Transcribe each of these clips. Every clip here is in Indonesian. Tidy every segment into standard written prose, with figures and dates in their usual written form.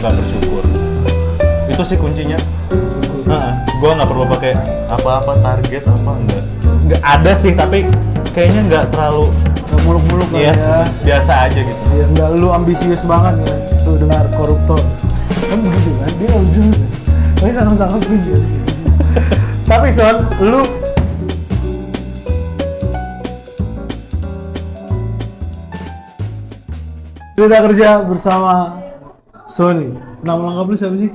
nggak bersyukur. Itu sih kuncinya. Gue nggak perlu pakai apa-apa target apa nggak ada sih, tapi kayaknya nggak terlalu muluk-muluk lah ya, ya. biasa aja gitu. Ya nggak lu ambisius banget ya tuh dengar koruptor kan begitu kan, dia ambisius tapi sama-sama kerja. Tapi Son, lu kita kerja bersama Sony. Nama lengkap lu siapa sih?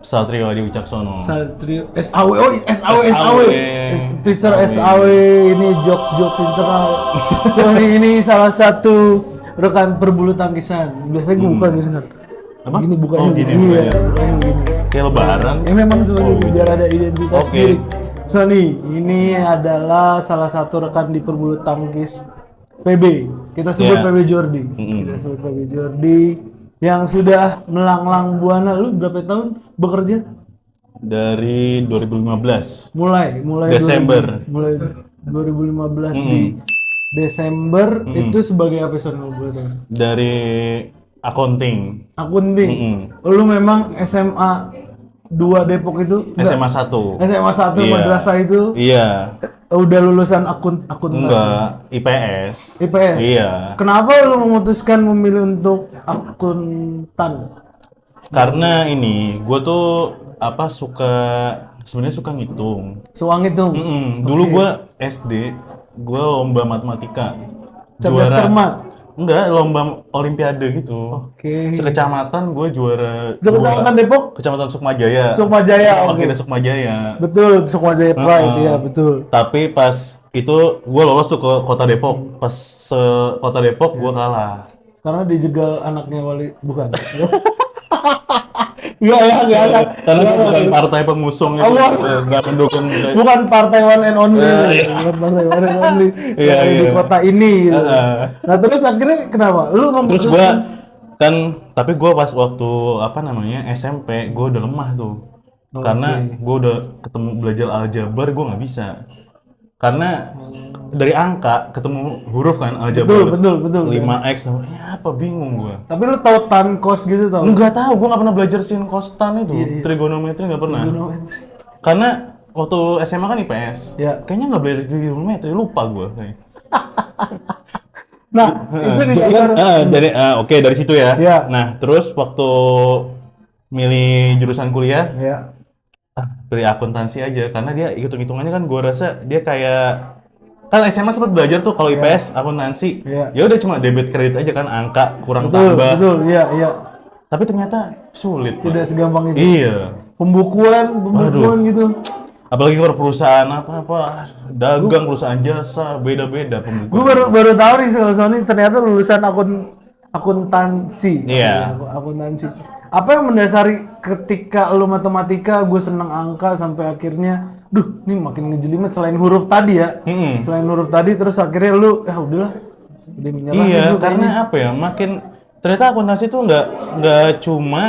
Satrio Adi Wicaksono. Satrio SAW. Oh, SAW. SAW. Mister SAW ini jokes internal. Sony ini salah satu rekan perbulu tangkisan. Biasanya gue bukan gini, San. Apa? Gini bukannya. Oh, gini, Iya, bukannya. bukannya begini. Kayak lebaran. Ya memang sebenarnya biar ada identitas Oke. diri. Sony ini adalah salah satu rekan di perbulu tangkis PB. Kita sebut Yeah. PB Jordi. Kita sebut PB Jordi yang sudah melanglang buana. Lu berapa tahun bekerja? Dari 2015. Mulai Desember. mulai 2015 di Desember itu sebagai apa Son? Lu boleh tahu? Dari accounting. Akunting. Lu memang SMA 2 Depok itu enggak? SMA 1. SMA 1 Iya. madrasah itu Iya. udah lulusan akuntansi. Enggak, IPS. IPS. Iya. Kenapa lu memutuskan memilih untuk akuntan? Karena ini, gue tuh sebenarnya suka ngitung. Soang itu. Dulu gue SD, gue lomba matematika. Cerdas cermat. Enggak, lomba olimpiade gitu. Oke. Sekecamatan gue juara Kecamatan Depok? Kecamatan Sukmajaya. Sukmajaya. Oke. Wakilnya Sukmajaya. Betul, Sukmajaya Pride, iya betul. Tapi pas itu gue lolos tuh ke Kota Depok. Pas Kota Depok gue kalah. Karena dijegal anaknya Wali, bukan? Enggak ya. Karena gue bukan partai pengusung itu, nggak mendukung. Bukan partai one and only. Bukan partai one and only. Iya, Yang di iya. kota ini gitu. Nah, terus akhirnya kenapa? Lu Terus gue kan, tapi gue pas waktu SMP gue udah lemah tuh. Karena gue udah ketemu belajar aljabar, gue nggak bisa. Karena dari angka ketemu huruf kan aljabar. Betul. 5x, ya apa bingung gue. Tapi lu tahu tan kos gitu tau? Enggak tahu, gue nggak pernah belajar sin kostan itu, trigonometri nggak pernah. Trigonometri. Karena waktu SMA kan IPS, Ya. kayaknya nggak belajar trigonometri, lupa gue. Nah, itu di Oke, dari situ ya. Ya. Nah, terus waktu milih jurusan kuliah, Ya. pilih akuntansi aja karena dia hitung-hitungannya kan gue rasa dia kayak kan SMA sempat belajar tuh kalau IPS akuntansi. Iya. Ya udah cuma debit kredit aja kan, angka kurang Betul, tambah. betul. Iya. Tapi ternyata sulit. Pak. Tidak segampang itu. Iya. Pembukuan gitu. Apalagi kalau perusahaan apa dagang, perusahaan jasa, beda-beda pembukuan. Gue baru tahu nih kalau Sony ternyata lulusan akuntansi. Iya. Akuntansi. Apa yang mendasari ketika lu matematika, gue seneng angka sampai akhirnya, ini makin ngejelimet selain huruf tadi ya. Selain huruf tadi, terus akhirnya lu, ya udahlah, udah menyerah. Iya, dulu karena kayaknya. apa ya? Makin ternyata akuntansi itu nggak cuma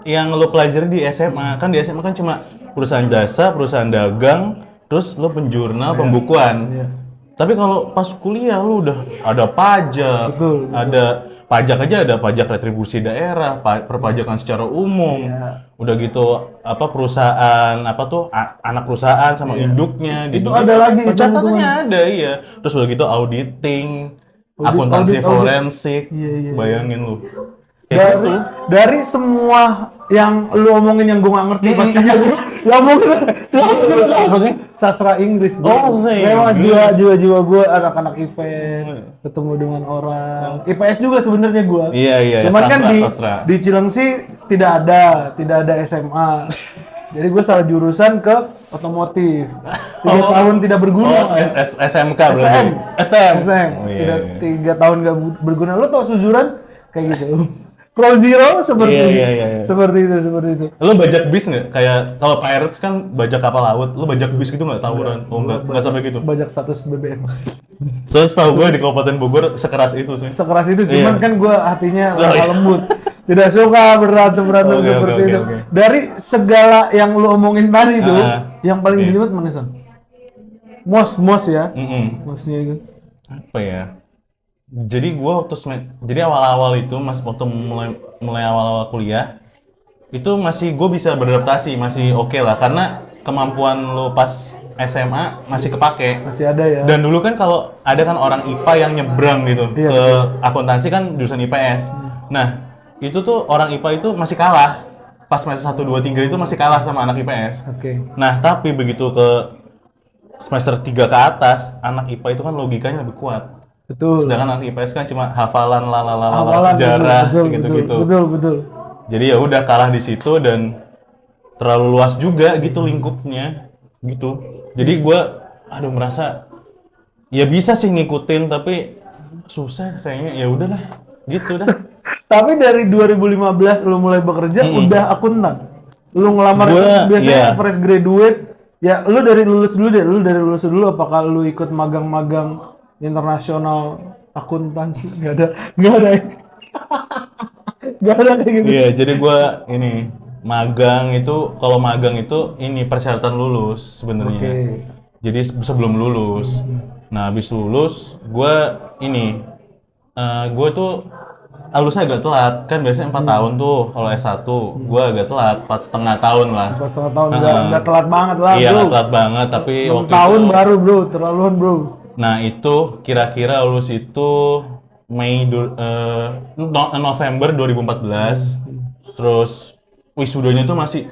yang lo pelajari di SMA. Kan di SMA kan cuma perusahaan jasa, perusahaan dagang, terus lo penjurnal, pembukuan. Iya. Tapi kalau pas kuliah lo udah ada pajak, Betul. ada pajak aja, ada pajak retribusi daerah, perpajakan secara umum. Iya. Udah gitu perusahaan anak perusahaan sama induknya gitu. Itu ada lagi Pencatatannya ada, iya. Terus udah gitu auditing, akuntansi audit. forensik. Iya. Bayangin lu. Kayak gitu. Dari semua yang lu omongin yang gue nggak ngerti pastinya gue ngomongin Apa sih? sastra Inggris. Oh, sastra Memang Inggris. jiwa gue anak-anak event, ketemu dengan orang. IPS juga sebenarnya gue. Iya, Cuman kan sastra. di Cilengsi tidak ada SMA. Jadi gue salah jurusan ke otomotif. 3 tahun tidak berguna. Oh, SMK berarti. STM. SM. Oh, iya. Tiga tahun gak berguna. Lo tau suzuran kayak gitu. Cross zero seperti Iya. seperti itu. Lu bajak bis nggak? Kayak kalau pirates kan bajak kapal laut, lu bajak bis gitu nggak tawuran? Oh nggak sampai gitu. Bajak status BBM. Terus tahu gue di Kabupaten Bogor sekeras itu sih. Sekeras itu, cuman Iya. kan gue hatinya iya. lembut. Tidak suka berantem Oke, seperti itu. oke. Dari segala yang lu omongin tadi itu, yang paling Oke. jelimet mana Son? Mos ya. Mosnya itu. Apa ya? Jadi gue jadi awal-awal itu waktu mulai mulai awal-awal kuliah itu masih gue bisa beradaptasi, masih oke lah karena kemampuan lo pas SMA masih kepake. Masih ada ya. Dan dulu kan kalau ada kan orang IPA yang nyebrang gitu Iya, ke akuntansi kan jurusan IPS. Nah, itu tuh orang IPA itu masih kalah. Pas semester 1 2 3 itu masih kalah sama anak IPS. Oke. Nah, tapi begitu ke semester 3 ke atas, anak IPA itu kan logikanya lebih kuat. Betul. Sedangkan anak IPS kan cuma hafalan Hafalan, sejarah betul, gitu-gitu. Betul. Jadi ya udah kalah di situ dan terlalu luas juga gitu lingkupnya gitu. Jadi gua merasa ya bisa sih ngikutin tapi susah kayaknya, ya udahlah gitu dah. Tapi dari 2015 lu mulai bekerja udah akuntan. Lu ngelamar Gua, biasanya iya. fresh graduate. Ya lu dari lulus dulu deh. Lu dari lulus dulu apakah lu ikut magang-magang internasional akuntansi? Nggak ada. Nggak ada kayak gitu. Iya, jadi gua ini magang itu, kalau magang itu ini persyaratan lulus sebenarnya. Oke. Jadi sebelum lulus. Nah, habis lulus gua ini gue tuh lulusnya agak telat. Kan biasanya 4 tahun tuh kalau S1. Gua agak telat, 4,5 tahun lah. Pas setengah tahun nggak telat banget lah Iya, bro. nggak telat banget, tapi 6 waktu tahun itu baru bro, terlaluan bro. nah itu kira-kira lulus itu November 2014. Terus wisudanya tuh masih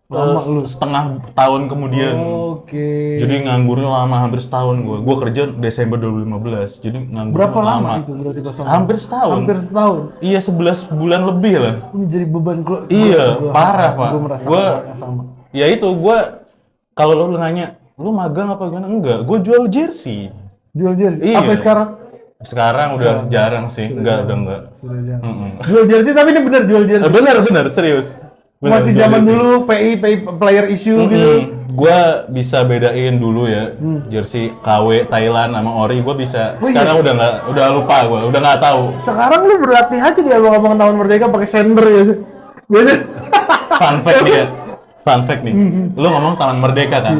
Lama lu. setengah tahun kemudian. Oke. Jadi nganggurnya lama, hampir setahun gue. Gue kerja Desember 2015. Jadi nganggur Berapa lama itu berarti kosong? Hampir setahun. Hampir setahun. Iya, 11 bulan lebih lah. Ini jadi beban keluarga. Iya, parah, Pak. Gue merasa Gua- sama. Ya itu, gue kalau lu nanya, lu magang apa gimana? Enggak, gue jual jersey. Jual jersey. Iya. Apa sekarang? Sekarang udah jarang sih. Udah enggak. Sudah jarang. Mm-mm. Jual jersey tapi ini bener jual jersey. Bener, serius. Bener, Masih jual zaman jersey. dulu PI player issue gitu. Gua bisa bedain dulu ya jersey KW Thailand sama ori, gua bisa. Oh, Sekarang udah lupa gua, udah nggak tahu. Sekarang lu berlatih aja di abang-abang tahun merdeka pakai sender ya sih. Biasa. Fun fact nih ya. Fun fact nih. Lu ngomong Taman Merdeka kan?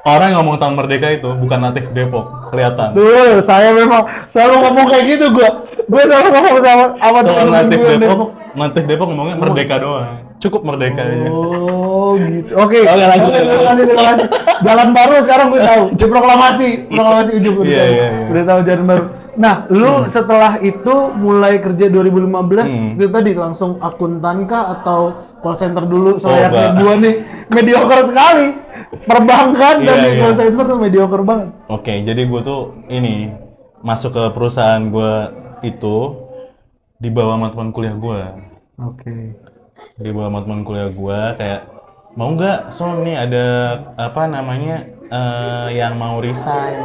Orang yang ngomong Taman Merdeka itu bukan natif Depok, kelihatan. Tuh, saya memang selalu ngomong kayak gitu gua. Gue selalu ngomong sama Kalau teman-teman natif gue yang Depok, natif Depok ngomongnya Merdeka doang. Cukup Merdeka aja. Oh gitu. Oke. lanjut. Terima kasih. Jalan baru sekarang gue tahu. Proklamasi ujung udah Iya, tahu. iya. Udah tahu jalan baru. Nah, lu setelah itu mulai kerja 2015 itu tadi langsung akuntan kah atau call center dulu selayaknya enggak. gua nih mediocre sekali. Perbankan dan Iya, di iya. call center tuh mediocre banget. Oke, jadi gue tuh ini masuk ke perusahaan gue itu di bawah sama teman kuliah gue. Oke. Di bawah sama teman kuliah gue kayak mau nggak, so nih ada apa namanya yang mau resign,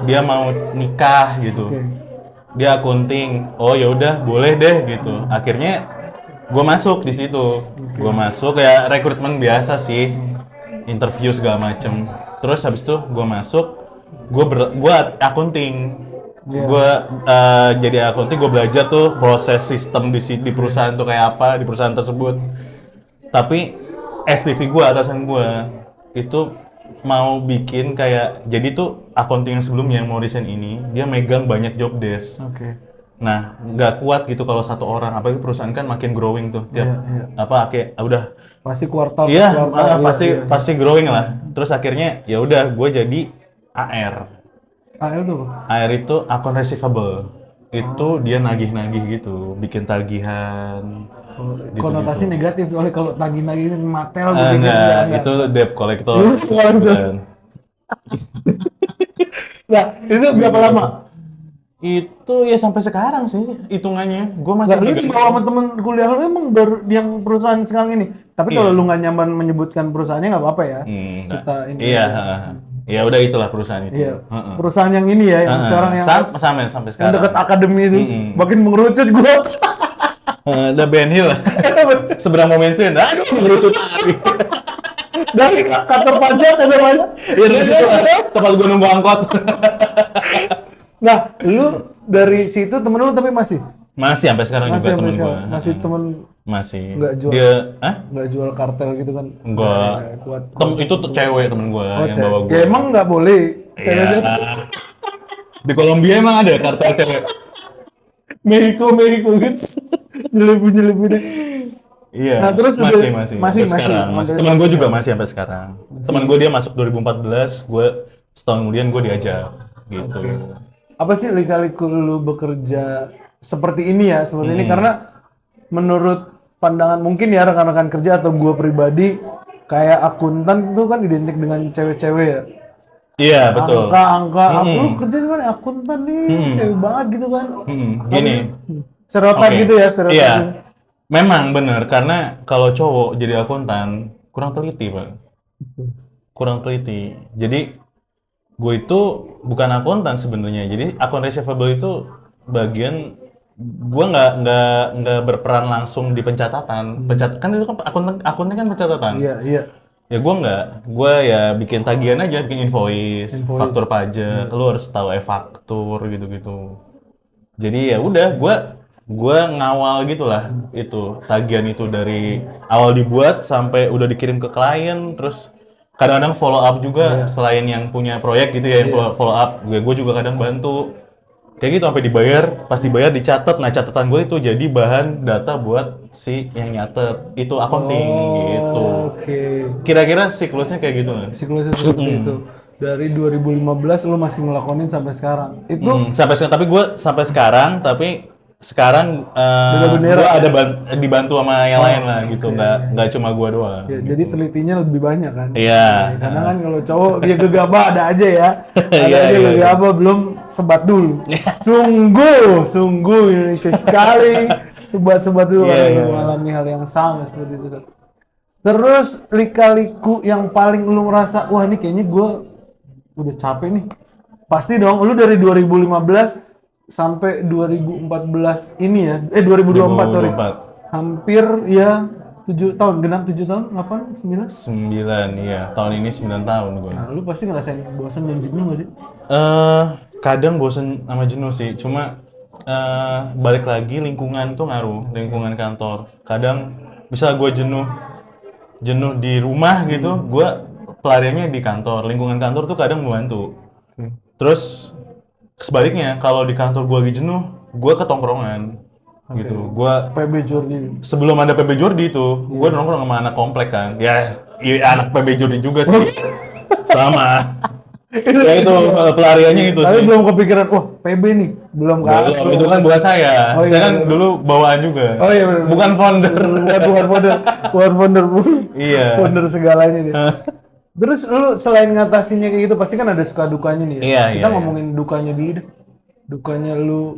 dia mau nikah gitu, Oke. dia akunting, oh ya udah boleh deh gitu. Akhirnya gue masuk di situ, gue masuk ya rekrutmen biasa sih, interview segala macem. Terus habis itu gue masuk, gue akunting. Iya. Gue jadi akunting, gue belajar tuh proses sistem di perusahaan tuh kayak apa di perusahaan tersebut. Tapi SPV gue, atasan gue itu mau bikin kayak, jadi tuh akunting yang sebelumnya yang mau resign ini dia megang banyak job desk. Oke. Nah, nggak kuat gitu kalau satu orang, apalagi perusahaan kan makin growing tuh tiap Iya. apa kayak udah Pasti kuartal iya per kuartal. pasti growing lah. Terus akhirnya ya udah gue jadi AR. Itu. AR itu account receivable. Itu dia nagih-nagih gitu, bikin tagihan. Konotasi negatif soalnya kalau tagih-tagih matel Enggak, itu debt collector. Bukan. Nah, itu berapa lama? Itu ya sampai sekarang sih hitungannya. Gue masih Nah, lu di bawah sama temen kuliah lu emang baru yang perusahaan sekarang ini. Tapi kalau lu nggak nyaman menyebutkan perusahaannya nggak apa-apa ya. Kita ini. Iya, ya udah itulah perusahaan itu. Iya. Perusahaan yang ini ya, yang sekarang yang sampai yang sekarang. dekat akademi itu. Makin mengerucut gua. Ada Ben Hill. Seberang mau mention. Aduh, mengerucut lagi. Dari kantor pajak. Iya, tempat gue nunggu angkot. Nah, lu dari situ temen lu tapi masih Masih sampai sekarang juga temen gue. masih temen Masih. Nggak jual. Dia, nggak jual kartel gitu kan? Enggak. Nggak kuat. Itu tuh cewek temen gue yang Cewek. bawa gue. Ya emang nggak boleh. Cewek Iya. Di Kolombia emang ada kartel cewek. Mexico gitu. Nyelip-nyelip deh. Iya. Nah, terus masih. Sampai sekarang. masih. Teman gue juga masih sampai sekarang. Teman gue dia masuk 2014, gue setahun kemudian gue diajak gitu. Apa sih lika-liku lu bekerja seperti ini ya, seperti ini karena menurut pandangan mungkin ya rekan-rekan kerja atau gua pribadi kayak akuntan itu kan identik dengan cewek-cewek ya. Iya, betul. Angka, aku lu kerja di mana? Akuntan nih, cewek banget gitu kan. Gini. Stereotip Oke. gitu ya, stereotip. Iya. Memang bener, karena kalau cowok jadi akuntan kurang teliti, Pak. Kurang teliti. Jadi gue itu bukan akuntan sebenarnya. Jadi akun receivable itu bagian gue nggak berperan langsung di pencatatan. Kan itu kan akunnya kan pencatatan. Iya. Ya gue nggak, gue ya bikin tagihan aja, bikin invoice. Faktur pajak, lu harus tahu e-faktur gitu-gitu. Jadi ya udah, gue ngawal gitulah itu tagihan itu dari awal dibuat sampai udah dikirim ke klien, terus kadang-kadang follow up juga selain yang punya proyek gitu ya, yang follow up, gue juga kadang bantu kayak gitu sampai dibayar, pas dibayar dicatat. Nah catatan gue itu jadi bahan data buat si yang nyatet itu accounting gitu. Oke. Kira-kira siklusnya kayak gitu nggak? Siklusnya seperti itu. Dari 2015 lu masih ngelakonin sampai sekarang. Itu Sampai sekarang, tapi gue sampai sekarang, tapi sekarang Beda-beda. gue ada dibantu sama yang lain lah gitu, nggak cuma gue doang. ya, jadi telitinya lebih banyak kan. Iya. Karena kan kalau cowok dia gegabah ada aja ya. Ada Iya, aja iya, gegabah belum sebat dulu. Sungguh Indonesia sekali. Sebat dulu Iya, kalau iya. mengalami hal yang sama seperti itu. Terus lika-liku yang paling lu merasa, wah ini kayaknya gue udah capek nih. Pasti dong, lu dari 2015 sampai 2014 ini ya, 2024 sorry. 2024. Hampir ya 7 tahun, genap 7 tahun, 8, 9. 9, iya. Tahun ini 9 tahun gue. Nah, lu pasti ngerasain bosan dan jenuh gak sih? Kadang bosen sama jenuh sih, cuma balik lagi lingkungan tuh ngaruh, lingkungan kantor. Kadang misal gue jenuh di rumah gitu, gue pelariannya di kantor. Lingkungan kantor tuh kadang membantu. Terus sebaliknya, kalau di kantor gue lagi jenuh, gue ke tongkrongan gitu. Gue PB Jordi. sebelum ada PB Jordi itu, gue nongkrong sama anak komplek kan. Ya, anak PB Jordi juga sih. Sama. Ya itu pelariannya itu Tapi sih. belum kepikiran, wah PB nih, belum kan? Belum, itu kan bukan saya. Oh, Saya iya, kan iya. dulu bawaan juga. Oh iya bener. Bukan founder. bukan founder, Iya. founder segalanya dia. Terus lu selain ngatasinnya kayak gitu, pasti kan ada suka dukanya nih ya. Iya, Kita iya, ngomongin dukanya dulu deh. Dukanya lu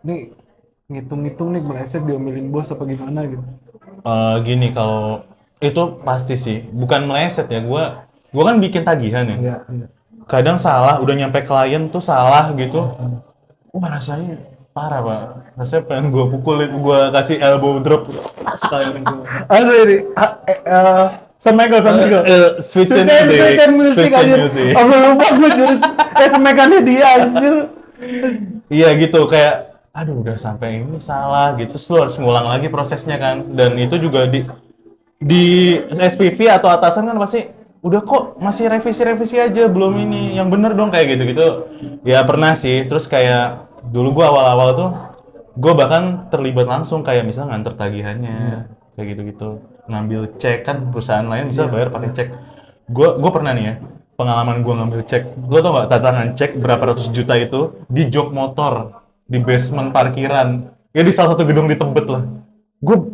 nih ngitung-ngitung nih meleset diomelin bos apa gimana gitu. Gini, kalau itu pasti sih, bukan meleset ya. Gua kan bikin tagihan ya. Iya. Kadang salah, udah nyampe klien tuh salah gitu. Wah rasanya parah pak. Rasanya pengen gue pukulin, gue kasih elbow drop sekalian itu. Aduh ini, Sam Michael. Switch and Music aja. Apa lupa gue jurus semekannya dia anjir. Iya gitu, kayak aduh udah sampai ini salah gitu, terus lu harus ngulang lagi prosesnya kan. Dan itu juga di SPV atau atasan kan pasti udah kok masih revisi aja, belum ini yang bener dong kayak gitu ya. Pernah sih. Terus kayak dulu gua awal-awal tuh gua bahkan terlibat langsung, kayak misalnya nganter tagihannya kayak gitu ngambil cek kan, perusahaan lain bisa bayar pakai cek. Gua pernah nih ya pengalaman gua ngambil cek. Lo tau gak tatangan cek berapa ratus juta itu di jok motor di basement parkiran ya, di salah satu gedung di Tebet lah. Gua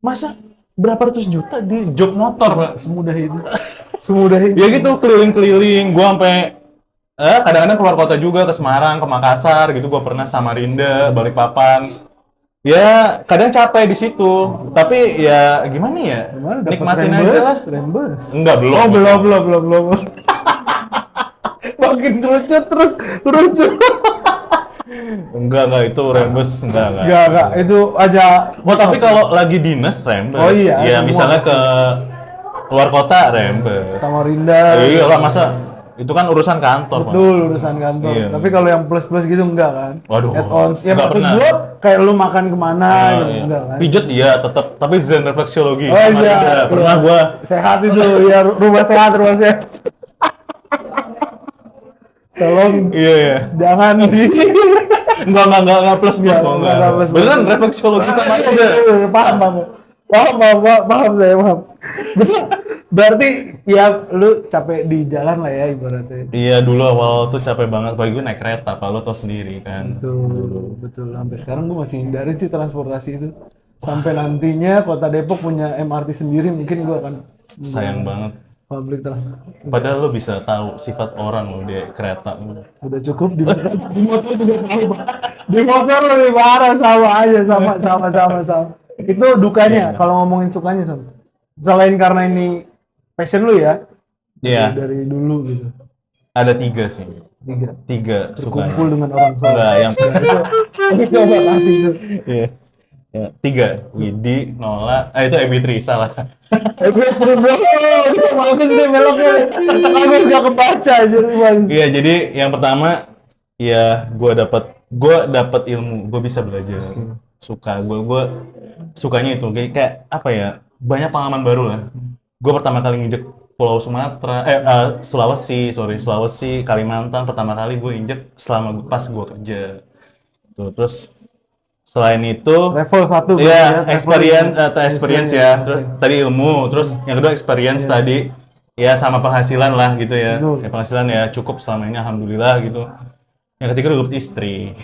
masa berapa ratus juta di jok motor, Pak? Semudah itu. Ya gitu, keliling-keliling. Gua sampai kadang-kadang keluar kota juga, ke Semarang, ke Makassar gitu. Gua pernah Samarinda, Balikpapan. Ya, kadang capek di situ. Tapi ya gimana ya? Gimana, dapet Nikmatin aja lah. Rembes. Enggak, belum. Oh, belum. Makin terus. Enggak, itu rembes, enggak. Enggak, itu aja. Oh, tapi kalau lagi dinas rembes. Oh iya, Ya, semua misalnya ke luar kota rembes. Samarinda. Iya lah, masa itu kan urusan kantor, Pak. Betul, urusan kantor. Iya. Tapi kalau yang plus gitu enggak kan? Waduh, Add-ons. Ya nggak maksud pernah. gua kayak lu makan kemana gitu, Iya. enggak kan? Pijet iya tetap, tapi zen refleksiologi. Oh Samarinda. iya, Pernah iya. gua. Sehat itu, ya rumah sehat. Tolong Iya. jangan di Enggak plus plus Enggak plus. Beneran refleksologi sama aja. Paham saya, paham. Berarti ya lu capek di jalan lah ya ibaratnya. Iya, dulu awal tuh capek banget, apalagi gue naik kereta, kalau lo tau sendiri kan. Betul. Sampai sekarang gue masih hindarin sih transportasi itu. Sampai nantinya Kota Depok punya MRT sendiri, mungkin gue akan Sayang banget. public transport. Padahal lo bisa tahu sifat orang lo di kereta. Udah cukup di motor, di motor juga tahu, Pak. Di motor lebih parah, sama aja, sama. Itu dukanya, kalau ngomongin sukanya, Son. Selain karena ini passion lu ya, Iya, dari dulu gitu. ada 3 sih. 3. 3 sukanya. Kumpul dengan orang tua. Enggak, yang Itu apa tadi tuh? Iya. Ya, 3. Widi, Nola, itu Ebitri, salah. Gue bagus nih beloknya. Bagus gak kebaca aja Bang. Iya, jadi yang pertama ya gue dapat ilmu, gue bisa belajar. Suka gue sukanya itu kayak apa ya? Banyak pengalaman baru lah. Gue pertama kali nginjek Pulau Sumatera, Sulawesi, Kalimantan pertama kali gue injek pas gue kerja. Tuh, terus selain itu Level 1 ya experience ya. Terus tadi ilmu, terus yang kedua experience tadi ya sama penghasilan lah gitu ya. Ya penghasilan ya cukup selama ini alhamdulillah gitu. Yang ketiga udah dapet istri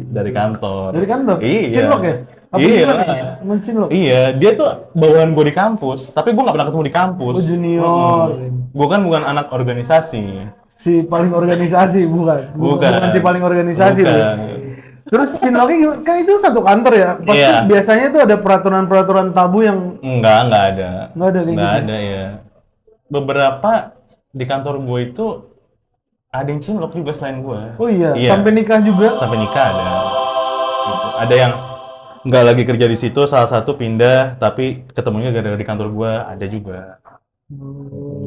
dari kantor. Dari kantor? Iya. Cinlok ya? Apa Iya. Mencinlok? Iya, dia tuh bawaan gue di kampus, tapi gue nggak pernah ketemu di kampus. Oh, junior. Gue kan bukan anak organisasi. Si paling organisasi bukan si paling organisasi Bukan. loh. Terus cinloknya gimana? Kan itu satu kantor ya. Pasti Iya. biasanya tuh ada peraturan tabu yang Nggak ada. nggak ada kayak Nggak gitu. ada ya. Beberapa di kantor gue itu ada yang cinlok juga selain gue. Oh iya, Iya. sampai nikah juga. Sampai nikah ada. Gitu. Ada yang nggak lagi kerja di situ, salah satu pindah, tapi ketemunya gara-gara di kantor gue ada juga.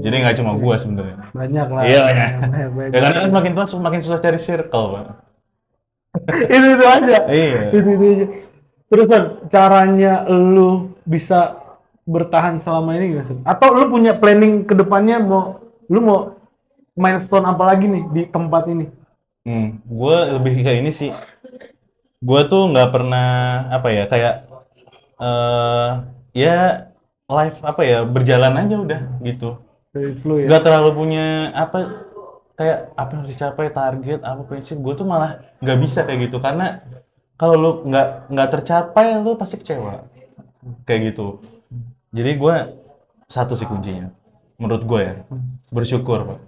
Jadi nggak cuma gue sebenarnya. Banyak lah. Iya, ya. Banyak. Ya karena kan semakin tua semakin susah cari circle, Pak. Itu aja. Iya. Itu aja. Terus Son, caranya lu bisa bertahan selama ini gimana, Son? Atau lu punya planning ke depannya lu mau milestone apa lagi nih di tempat ini? Gue lebih kayak ini sih. Gue tuh nggak pernah apa ya kayak ya life apa ya berjalan aja udah gitu. Dari flow ya. Gak terlalu punya apa kayak apa yang harus dicapai target apa prinsip. Gue tuh malah nggak bisa kayak gitu karena kalau lu nggak tercapai lu pasti kecewa kayak gitu. Jadi gue satu sih kuncinya menurut gue ya bersyukur, Pak.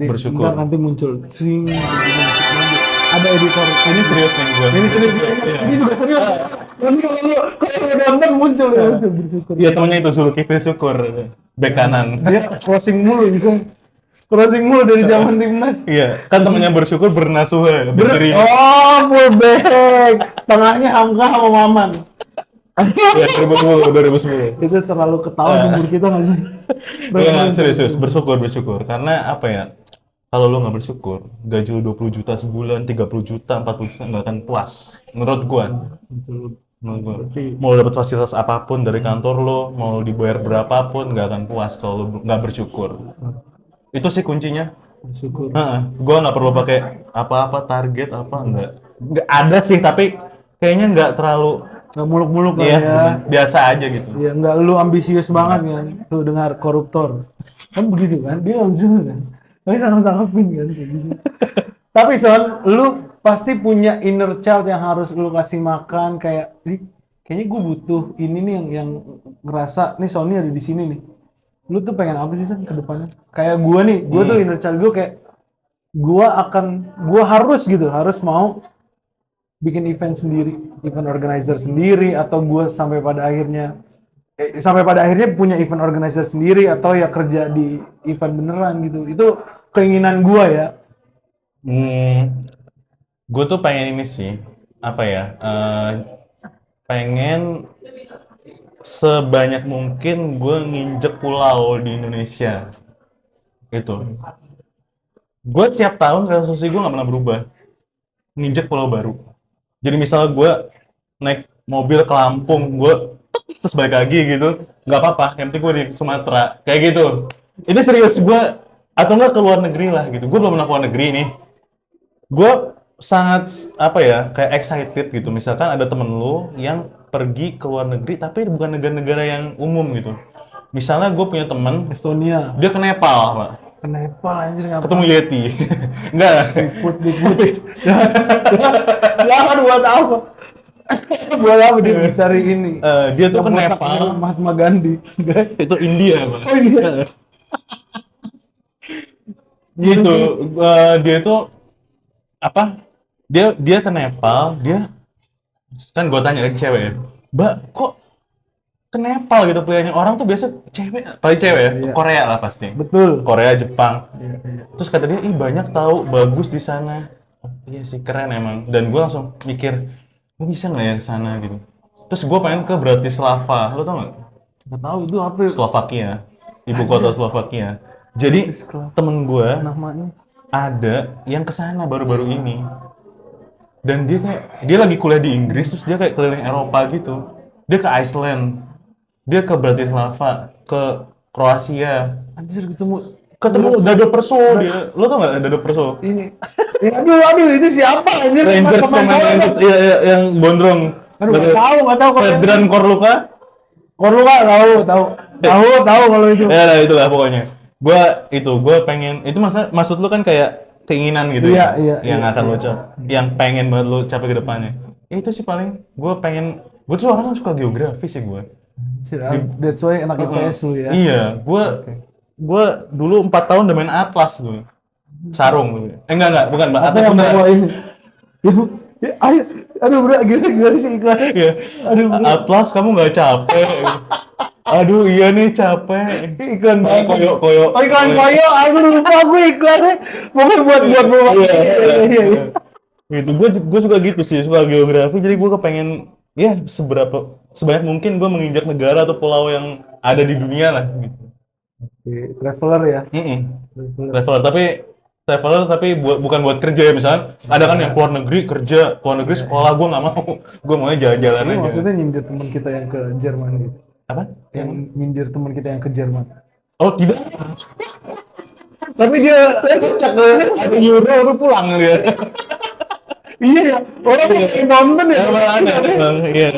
Bersyukur. Ntar nanti muncul sing ada editor. Ini serius nih gue. Ini serius. Ini juga serius. Nanti kalau lu nonton muncul ya bersyukur. Iya temennya itu Zulkifli Syukur back kanan. Dia crossing mulu bisa. Crossing mulu dari zaman timnas. Iya, kan temennya bersyukur bernasuh berdiri. Oh, fullback. Tengahnya Hamka sama Maman. Ya 2010. Itu terlalu ketawa jumur kita nggak sih? Iya, serius, bersyukur. Karena apa ya? Kalau lo nggak bersyukur, gaji lo 20 juta sebulan, 30 juta, 40 juta nggak akan puas. Menurut gua. Mau dapat fasilitas apapun dari kantor lo, mau dibayar berapapun nggak akan puas kalau lo nggak bersyukur. Itu sih kuncinya. Bersyukur. Gua nggak perlu pakai apa-apa target apa nggak ada sih tapi kayaknya nggak terlalu Nggak muluk-muluk lah iya, ya. biasa aja gitu. Iya, nggak lu ambisius banget kan. Tuh dengar koruptor. Kan begitu kan? Dia ambisius kan. Tapi sangat-sangatin kan kayak gitu. Tapi Son, lu pasti punya inner child yang harus lu kasih makan kayak, "Ih, kayaknya gue butuh ini nih yang ngerasa nih Sony ada di sini nih." Lu tuh pengen apa sih Son ke depannya? Kayak gue nih, gue tuh inner child gue kayak gue harus mau bikin event sendiri, event organizer sendiri, atau gue sampai pada akhirnya punya event organizer sendiri atau ya kerja di event beneran gitu. Itu keinginan gue ya. Gue tuh pengen ini sih, apa ya? Pengen sebanyak mungkin gue nginjek pulau di Indonesia. Gitu. Gue setiap tahun resolusi gue nggak pernah berubah. Nginjek pulau baru. Jadi misalnya gue naik mobil ke Lampung, gue terus balik lagi gitu, nggak apa-apa. Yang penting gue di Sumatera, kayak gitu. Ini serius gue, atau nggak ke luar negeri lah gitu. Gue belum pernah ke luar negeri nih. Gue sangat apa ya, kayak excited gitu. Misalkan ada temen lu yang pergi ke luar negeri tapi bukan negara-negara yang umum gitu. Misalnya gue punya temen, Estonia. dia ke Nepal, Pak. Kenapa anjir Ketemu ngapain? Yeti. Enggak. Bigfoot. Jangan buat apa? Buat apa dia mencari ini? Dia tuh ke Yang botak Nepal. mirip Mahatma Gandhi. Itu India, Pak. Oh iya. Gitu. Dia tuh apa? Dia ke Nepal, dia kan gue tanya ke cewek ya, Mbak, kok ke Nepal gitu pilihannya orang tuh biasa cewek, paling cewek ya, ke Iya. Korea lah pasti. Betul. Korea, Jepang. Iya, iya. Terus kata dia, ih banyak tahu bagus di sana. Oh, iya sih keren emang. Dan gue langsung mikir, gue bisa nggak ya ke sana gitu. Terus gue pengen ke Bratislava, lo tau nggak? Nggak tahu itu apa ya? Slovakia, ibu kota Slovakia. Jadi Bratislava. temen gue Namanya. ada yang ke sana baru-baru ini. Dan dia lagi kuliah di Inggris, terus dia kayak keliling Eropa gitu. Dia ke Iceland, dia ke Bratislava, ke Kroasia. Anjir ketemu Dado Perso dia. Lo tau nggak Dado Perso? ini. Aduh, itu siapa anjir? Rangers, pemain Rangers, iya, iya, yang gondrong. Aduh, nggak tahu kalau Ferdinand Korluka. Korluka tahu kalau itu. Ya, lah, itulah pokoknya. Gua pengen, itu maksud lu kan kayak keinginan gitu Iya, ya, iya, yang iya, akan lo yang pengen banget lo capai ke depannya. Ya, itu sih paling, gue tuh orang yang suka geografi sih gue. That's why anak IPS lu ya. Iya, gue dulu 4 tahun udah main Atlas gue. Sarung gue. Enggak, bukan, Mbak. Apa Atlas yang beneran. bawa ini? Aduh bro, gila sih iklannya. Iya. Atlas kamu nggak capek. Aduh iya nih capek. Iklan banget. Koyo. Oh, iklan koyo, aku lupa iklannya. Bukan buat Iya. Gitu. Gue juga gitu sih, suka geografi. Jadi gue kepengen ya sebanyak mungkin gue menginjak negara atau pulau yang ada di dunia lah gitu. Traveler ya. Traveler tapi bukan buat kerja ya, misalnya ada kan yang keluar negeri kerja, keluar negeri sekolah, gue nggak mau. Gue maunya jalan-jalan Ini aja. maksudnya nyindir teman kita yang ke Jerman gitu. Apa? Yang nyindir teman kita yang ke Jerman. Oh tidak. Tapi dia kocak ada Euro pulang dia. Iya ya, orang yang nonton ya. Iya.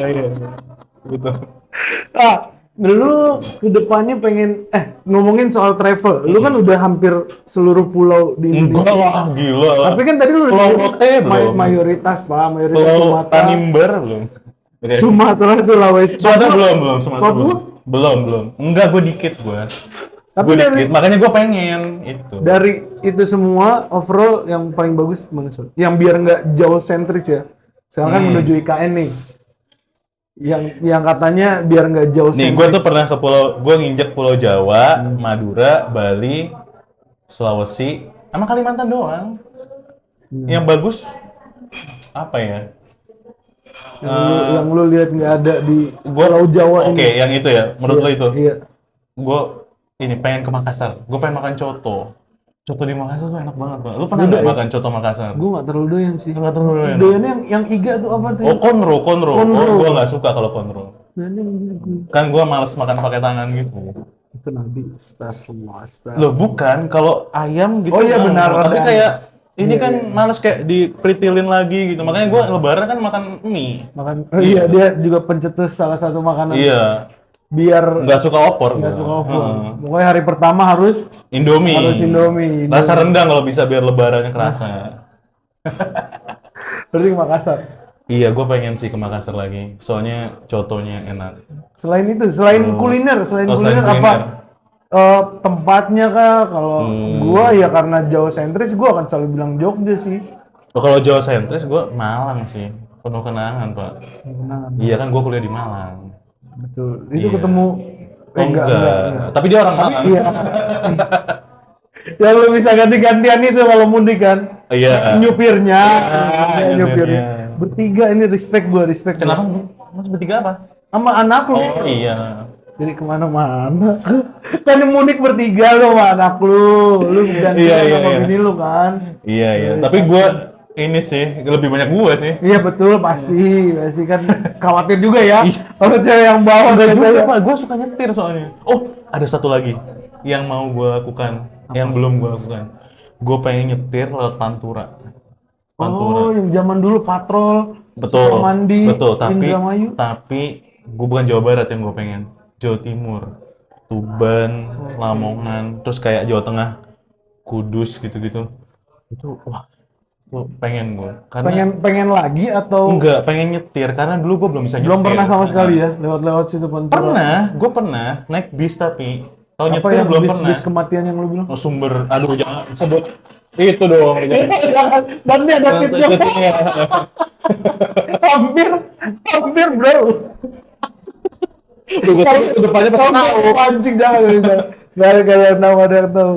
Gitu. Lu kedepannya pengen ngomongin soal travel. Lu kan udah hampir seluruh pulau di Enggak Indonesia. lah, gila. Tapi kan tadi lu Pulau Rote belum. mayoritas Pulau Sumatera. Tanimbar belum. Oke. Sumatera, Sulawesi. Sumatera belum. Sumatera Papua? belum. Enggak, gue dikit gue. Tapi Gue dikit, makanya gue pengen itu. dari itu semua overall yang paling bagus mana Sol? Yang biar nggak jauh sentris ya. Sekarang kan menuju IKN nih. Yang katanya biar nggak jauh Nih, sentris. gue tuh pernah ke gue nginjek Pulau Jawa, Madura, Bali, Sulawesi, sama Kalimantan doang. Yang bagus apa ya? Yang lu lihat nggak ada di Pulau Jawa Oke, ini. yang itu ya. Menurut lo itu? Iya. Gue ini pengen ke Makassar. Gue pengen makan coto. Coto di Makassar tuh enak banget, Pak. Lu pernah nggak makan coto Makassar? Gue nggak terlalu doyan sih. Nggak terlalu enak. Doyannya yang iga tuh apa tuh? Oh, konro. Konro. Oh, gue nggak suka kalau konro. Doyannya Kan gue males makan pakai tangan gitu. itu Nabi. Astagfirullah. Loh, bukan. Kalau ayam gitu. Oh iya, benar. Tapi Ada. kayak ini kan males kayak dipritilin lagi gitu. Makanya gue lebaran kan makan mie. Makan. Oh iya, dia juga pencetus salah satu makanan. Iya. Biar Nggak suka opor. nggak gua. suka opor. Pokoknya hari pertama harus Indomie. Indomie. Rasa rendang kalau bisa biar lebarannya kerasa. berarti ke Makassar. Iya, gue pengen sih ke Makassar lagi. Soalnya cotonya enak. Selain itu, selain kuliner selain apa? kuliner. Tempatnya kah? Kalau gua ya karena jauh sentris, gua akan selalu bilang Jogja sih. Oh, kalau Jawa sentris, gue Malang sih. Penuh kenangan, Pak. Kenangan. Iya kan, gue kuliah di Malang. Betul. Itu Iya. ketemu Enggak. Tapi dia orang Malang. Iya. Yang lu bisa ganti-gantian itu kalau mudik kan. Iya. Nyupirnya. nyupirnya. Bertiga ini respect gua. Kenapa? Mas bertiga apa? Sama anak lu. Oh iya. Jadi kemana-mana. Kan mudik bertiga lo sama anak lu. Lu gantian sama bini lu kan. Iya. Tapi gue ini sih lebih banyak gue sih. Iya betul, pasti kan khawatir juga ya. Kalau cewek yang bawa Pak, gue suka nyetir soalnya. Oh, ada satu lagi yang mau gue lakukan, yang belum gue lakukan. Gue pengen nyetir lewat Pantura. Oh, yang zaman dulu patrol, Betul, Sukamandi, betul. Indramayu. Tapi gue bukan Jawa Barat yang gue pengen. Jawa Timur, Tuban, Lamongan, terus kayak Jawa Tengah, Kudus gitu-gitu. Itu wah, itu pengen gue. Karena Pengen lagi atau enggak pengen nyetir karena dulu gue belum bisa nyetir. belum pernah sama sekali Nah, ya lewat-lewat situ Pantura? gue pernah naik bis tapi kalau Apa nyetir yang belum bis, pernah. bis kematian yang lu bilang? Oh, sumber, aduh jangan sebut itu dong. Jangan, nanti ada tipsnya. hampir, hampir bro. Depannya pasti tahu. Pancing jangan. Biar kalian tahu ada yang tahu.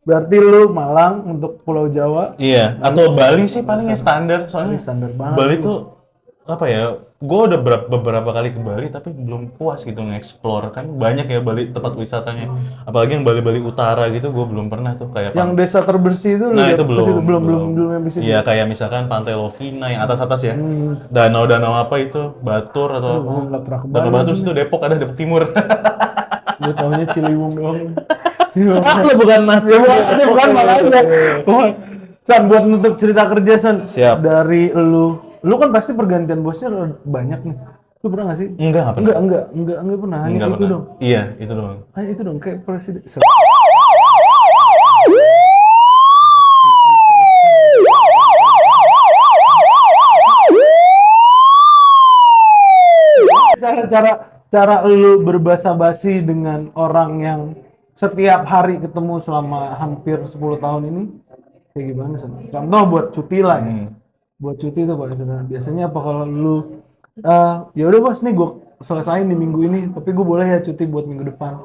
Berarti lu Malang untuk Pulau Jawa. Iya, atau Bali sih palingnya standar. Soalnya Bali standar banget Bali tuh. tuh apa ya? Gue udah beberapa kali ke Bali tapi belum puas gitu nge-explore kan banyak ya Bali tempat wisatanya. Apalagi yang Bali-Bali Utara gitu gue belum pernah tuh kayak Yang desa terbersih itu lu Nah udah itu ke situ? belum belum yang di situ. Iya kayak misalkan Pantai Lovina yang atas-atas ya. Danau-danau apa itu? Batur atau apa? Gua nggak pernah ke Danau Bali. Batur itu Depok ada Depok Timur. Gue taunya Ciliwung doang. Ciliwung. Lu bukan Bukan makanya. San, buat nutup cerita kerja San. Siap. Dari lu kan pasti pergantian bosnya banyak nih. Lu pernah nggak sih? Enggak pernah. Enggak pernah. Hanya Enggak itu pernah. dong. Iya, itu doang. Hanya itu dong kayak presiden. Cara lu berbahasa basi dengan orang yang setiap hari ketemu selama hampir 10 tahun ini kayak gimana sih? Contoh buat cuti lah ya. Buat cuti tuh paling sederhana. Biasanya apa kalau lu ya udah bos nih gue selesain di minggu ini, tapi gue boleh ya cuti buat minggu depan.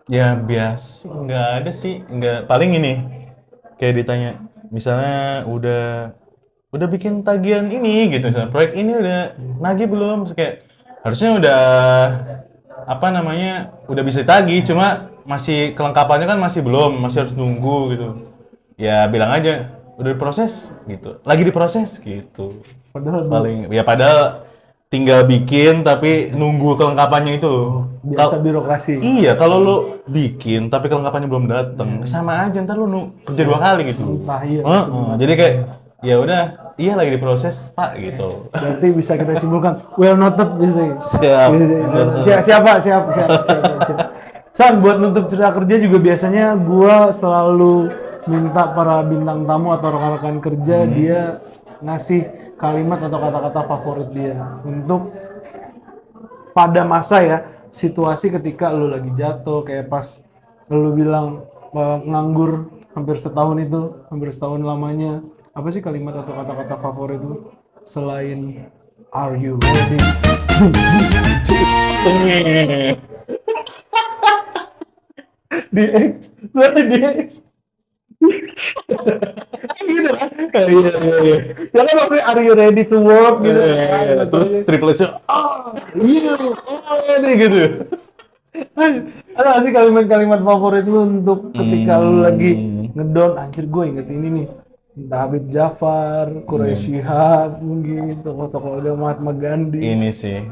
Ya biasa, nggak ada sih, nggak paling ini kayak ditanya, misalnya udah bikin tagihan ini gitu, misalnya proyek ini udah nagih belum, terus kayak harusnya udah apa namanya udah bisa ditagih, cuma masih kelengkapannya kan masih belum, masih harus nunggu gitu. Ya bilang aja udah diproses gitu, lagi diproses gitu. Padahal Paling ya padahal tinggal bikin tapi nunggu kelengkapannya itu loh. biasa birokrasi. Iya, kalau lu bikin tapi kelengkapannya belum dateng, sama aja ntar lu kerja 2 kali gitu. Entah iya. Jadi kayak ya udah, iya lagi diproses, Pak gitu. Berarti bisa kita simpulkan well noted bisa. Siap. Siapa. San, buat nutup cerita kerja juga biasanya gua selalu minta para bintang tamu atau rekan-rekan kerja dia ngasih kalimat atau kata-kata favorit dia untuk pada masa ya situasi ketika lu lagi jatuh kayak pas lu bilang nganggur hampir setahun lamanya, apa sih kalimat atau kata-kata favorit lu selain are you ready? DX gitu kan? Iya. Ya kan maksudnya are you ready to work gitu kan? Terus triple S ini gitu. Ada gak sih kalimat-kalimat favorit lu untuk ketika lu lagi ngedown, anjir gue inget ini nih, entah Habib Jafar, Quraisy Shihab, mungkin tokoh-tokoh agama Mahatma Gandhi. Ini sih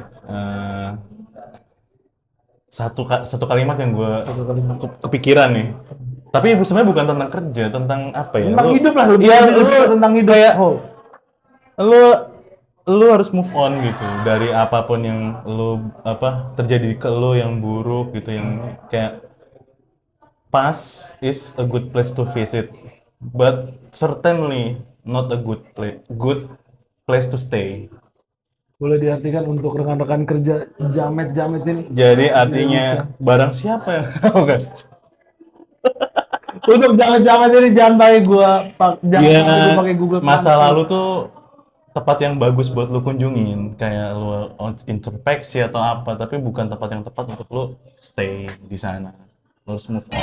satu kalimat yang gue kepikiran nih. Tapi sebenarnya bukan tentang kerja, tentang apa ya? Tentang hidup lah, lebih Iya, tentang hidup. kayak Oh. lu harus move on gitu dari apapun yang terjadi ke lu yang buruk gitu, yang kayak past is a good place to visit, but certainly not a good place to stay. Boleh diartikan untuk rekan-rekan kerja jamet-jamet ini. Jadi artinya barang siapa yang bukan. Untuk jamet-jamet ini jangan pakai pakai Google Masa Translate. lalu tuh tempat yang bagus buat lu kunjungin, kayak lu introspeksi atau apa, tapi bukan tempat yang tepat untuk lu stay di sana. Lu harus move on.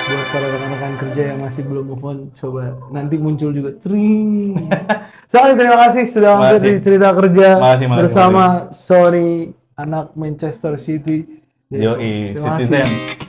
Buat para rekan-rekan kerja yang masih belum move on, coba nanti muncul juga. Tring. Soalnya terima kasih sudah mampir di cerita kerja bersama Sony, anak Manchester City. Yoi, Terima kasih. Citizens.